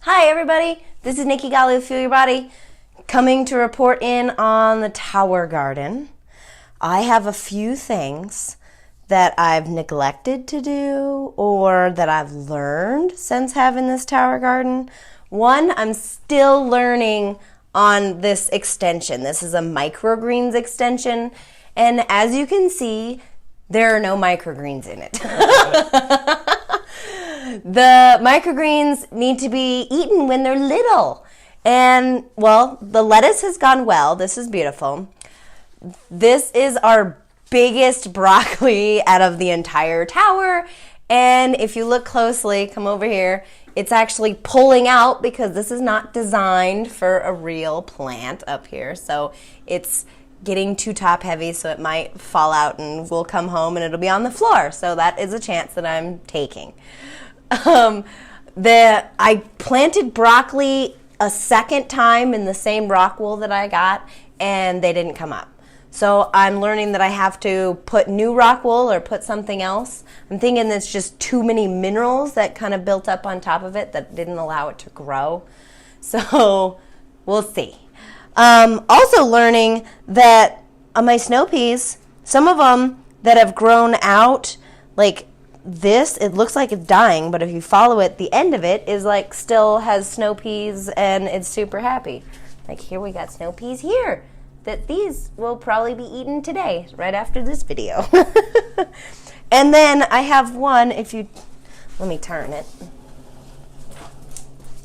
Hi everybody, this is Nikki Golly with Feel Your Body, coming to report in on the Tower Garden. I have a few things that I've neglected to do or that I've learned since having this Tower Garden. One, I'm still learning on this extension. This is a microgreens extension, and as you can see, there are no microgreens in it. The microgreens need to be eaten when they're little. And, well, the lettuce has gone well. This is beautiful. This is our biggest broccoli out of the entire tower. And if you look closely, come over here, it's actually pulling out because this is not designed for a real plant up here. So it's getting too top heavy, so it might fall out and we'll come home and it'll be on the floor. So that is a chance that I'm taking. I planted broccoli a second time in the same rockwool that I got, and they didn't come up. So I'm learning that I have to put new rockwool or put something else. I'm thinking it's just too many minerals that kind of built up on top of it that didn't allow it to grow. So we'll see. Also learning that my snow peas, some of them that have grown out, like this, it looks like it's dying, but if you follow it, the end of it is like still has snow peas and it's super happy. Like here we got snow peas here that these will probably be eaten today right after this video. And then I have one, let me turn it.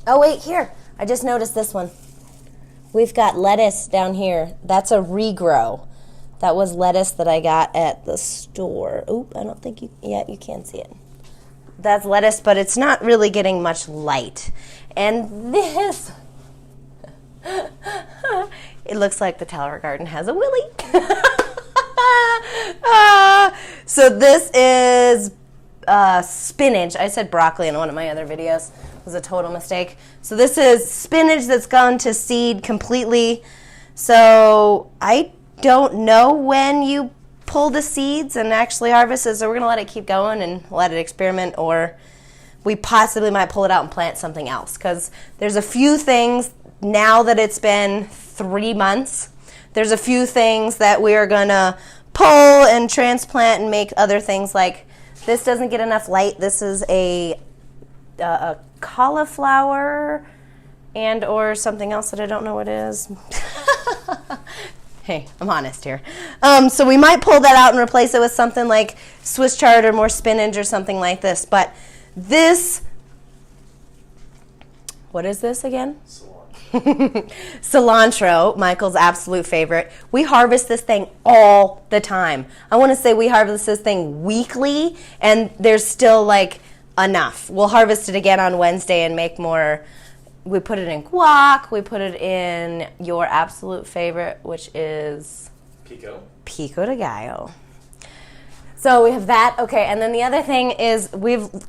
Oh wait, here, I just noticed this one. We've got lettuce down here. That's a regrow. That was lettuce that I got at the store. Oop, I don't think you can see it. That's lettuce, but it's not really getting much light. And this, it looks like the Tower Garden has a willy. So this is spinach. I said broccoli in one of my other videos. It was a total mistake. So this is spinach that's gone to seed completely. So I don't know when you pull the seeds and actually harvest it, so we're going to let it keep going and let it experiment, or we possibly might pull it out and plant something else, because there's a few things, now that it's been 3 months, there's a few things that we are going to pull and transplant and make other things. Like this doesn't get enough light. This is a cauliflower and or something else that I don't know what it is. Hey, I'm honest here. So we might pull that out and replace it with something like Swiss chard or more spinach or something like this. But this, what is this again? Cilantro. Cilantro, Michael's absolute favorite. We harvest this thing all the time. I want to say we harvest this thing weekly, and there's still like enough. We'll harvest it again on Wednesday and make more. We put it in guac. We put it in your absolute favorite, which is pico de gallo. So we have that. Okay, and then the other thing is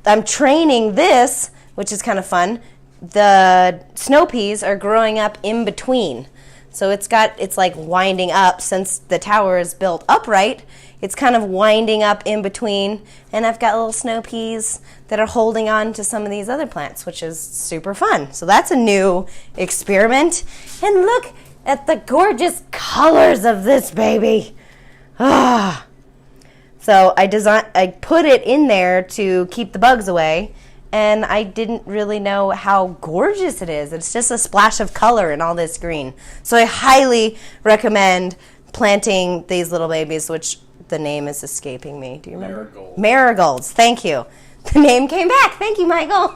I'm training this, which is kind of fun. The snow peas are growing up in between. So it's like winding up. Since the tower is built upright, it's kind of winding up in between, and I've got little snow peas that are holding on to some of these other plants, which is super fun. So that's a new experiment. And look at the gorgeous colors of this baby. Ah. So I put it in there to keep the bugs away, and I didn't really know how gorgeous it is. It's just a splash of color in all this green. So I highly recommend planting these little babies, which the name is escaping me. Do you remember? Marigolds. Thank you. The name came back. Thank you, Michael.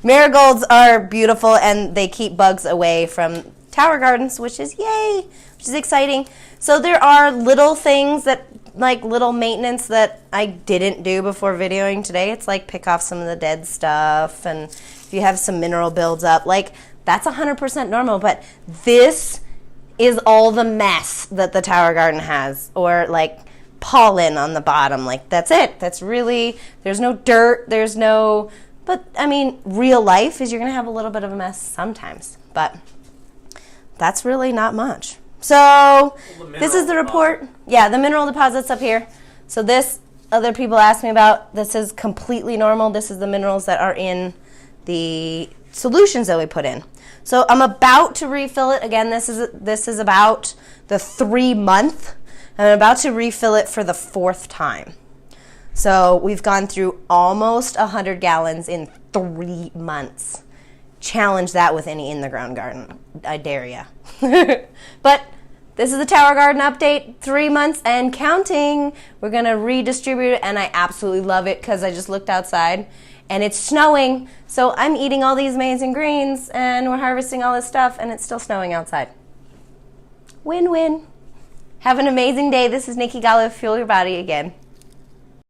Marigolds are beautiful, and they keep bugs away from Tower Gardens, which is yay, which is exciting. So there are little things that, like little maintenance that I didn't do before videoing today. It's like pick off some of the dead stuff, and if you have some mineral builds up, like that's 100% normal. But this is all the mess that the Tower Garden has, or like pollen on the bottom. Like that's it. That's really, there's no dirt, but I mean, real life is you're going to have a little bit of a mess sometimes, but that's really not much. So this is the report. Yeah, the mineral deposits up here. So this, other people asked me about, this is completely normal. This is the minerals that are in the solutions that we put in. So I'm about to refill it. Again, this is about the 3-month. I'm about to refill it for the 4th time. So we've gone through almost 100 gallons in 3 months. Challenge that with any in-the-ground garden. I dare ya. But this is the Tower Garden update, 3 months and counting. We're going to redistribute it, and I absolutely love it because I just looked outside, and it's snowing. So I'm eating all these amazing greens, and we're harvesting all this stuff, and it's still snowing outside. Win-win. Have an amazing day. This is Nikki Golly with Fuel Your Body again.